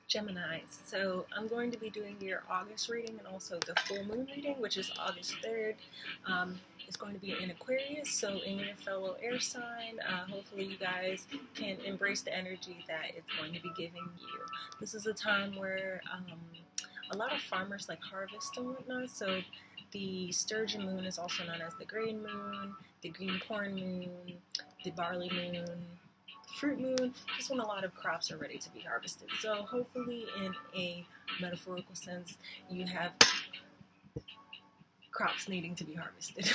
Geminis. So I'm going to be doing your August reading and also the full moon reading, which is August 3rd. It's going to be in Aquarius, so in your fellow air sign, hopefully you guys can embrace the energy that it's going to be giving you. This is a time where a lot of farmers like harvest and whatnot, so the sturgeon moon is also known as the grain moon, the green corn moon, the barley moon, fruit moon, just when a lot of crops are ready to be harvested. So hopefully in a metaphorical sense, you have crops needing to be harvested.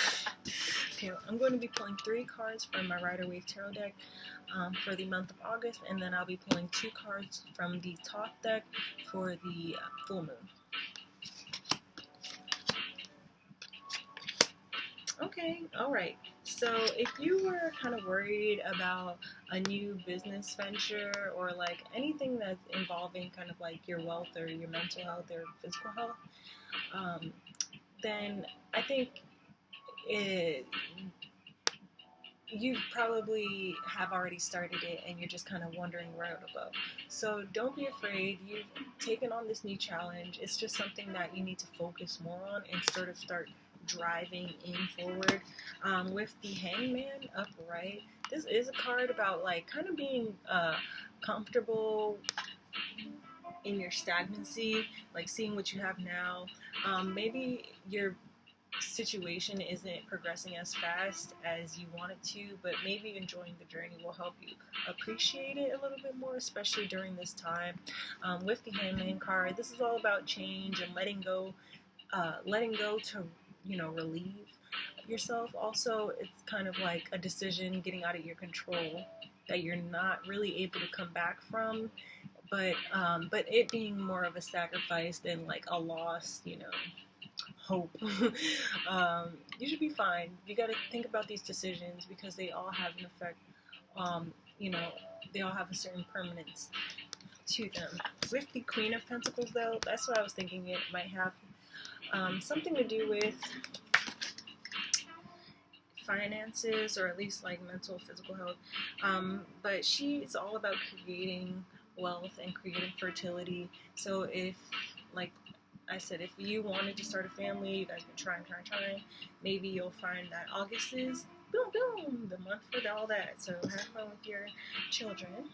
Okay, I'm going to be pulling 3 cards from my Rider-Waite Tarot deck for the month of August, and then I'll be pulling 2 cards from the top deck for the full moon. Okay, alright. So if you were kind of worried about a new business venture or like anything that's involving kind of like your wealth or your mental health or physical health, then I think you probably have already started it and you're just kind of wondering where it'll go. So don't be afraid. You've taken on this new challenge. It's just something that you need to focus more on and sort of start driving in forward. With the Hangman upright, this is a card about like kind of being comfortable in your stagnancy, like seeing what you have now. Maybe your situation isn't progressing as fast as you want it to, but maybe enjoying the journey will help you appreciate it a little bit more, especially during this time. With the Hangman card, this is all about change and letting go to, relieve yourself. Also, it's kind of like a decision getting out of your control that you're not really able to come back from, but it being more of a sacrifice than like a loss, hope. You should be fine. You got to think about these decisions because they all have an effect. They all have a certain permanence to them. With the Queen of Pentacles, though, that's what I was thinking. It might have something to do with finances, or at least like mental, physical health. But she's all about creating wealth and creating fertility. So if, like I said, if you wanted to start a family, you guys can try. Maybe you'll find that August is the month for all that. So have fun with your children.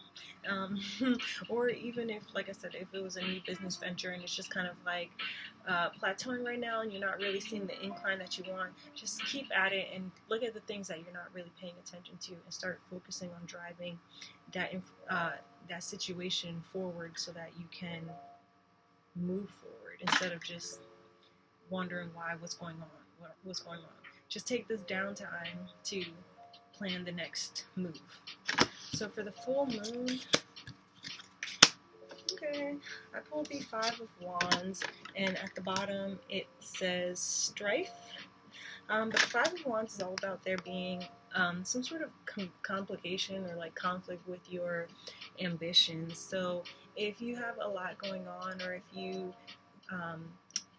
Or even if, like I said, if it was a new business venture and it's just kind of like plateauing right now and you're not really seeing the incline that you want, just keep at it and look at the things that you're not really paying attention to and start focusing on driving that situation forward so that you can move forward instead of just wondering what's going on. Just take this downtime to plan the next move. So for the full moon, okay, I pulled the 5 of Wands, and at the bottom it says strife. But the 5 of Wands is all about there being some sort of complication or like conflict with your ambitions. So if you have a lot going on, or if you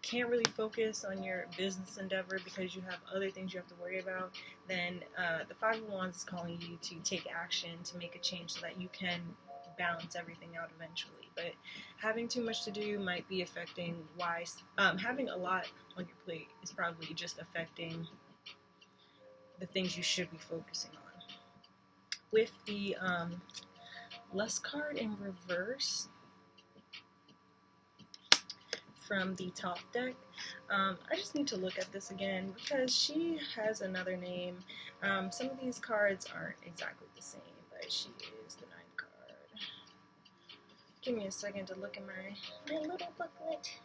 can't really focus on your business endeavor because you have other things you have to worry about, then the 5 of Wands is calling you to take action, to make a change so that you can balance everything out eventually. But having too much to do might be affecting having a lot on your plate is probably just affecting the things you should be focusing on. With the Lust card in reverse from the top deck, I just need to look at this again because she has another name. Some of these cards aren't exactly the same, but she is the 9th card. Give me a second to look at my little booklet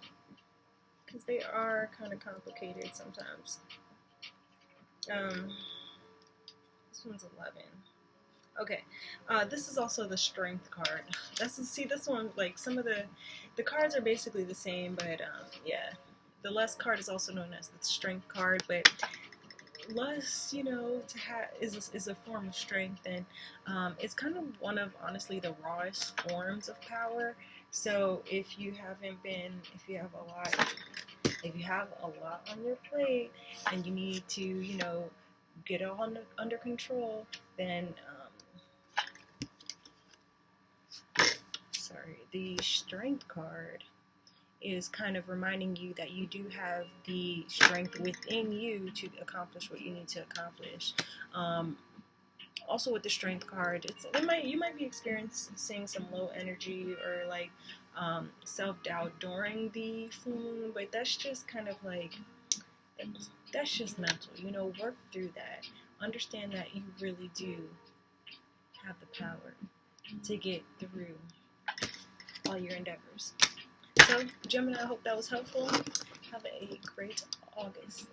because they are kind of complicated sometimes. This one's 11. Okay, this is also the Strength card. This one, like, some of the cards are basically the same, but yeah, the Lust card is also known as the Strength card. But lust, is a form of strength, and it's kind of one of, honestly, the rawest forms of power. So if you have a lot on your plate and you need to, get it all under control, then the Strength card is kind of reminding you that you do have the strength within you to accomplish what you need to accomplish. Also with the Strength card, you might be experiencing some low energy or like self-doubt during the full moon, but that's just kind of like, that's just mental. Work through that. Understand that you really do have the power to get through all your endeavors. So, Gemini, I hope that was helpful. Have a great August.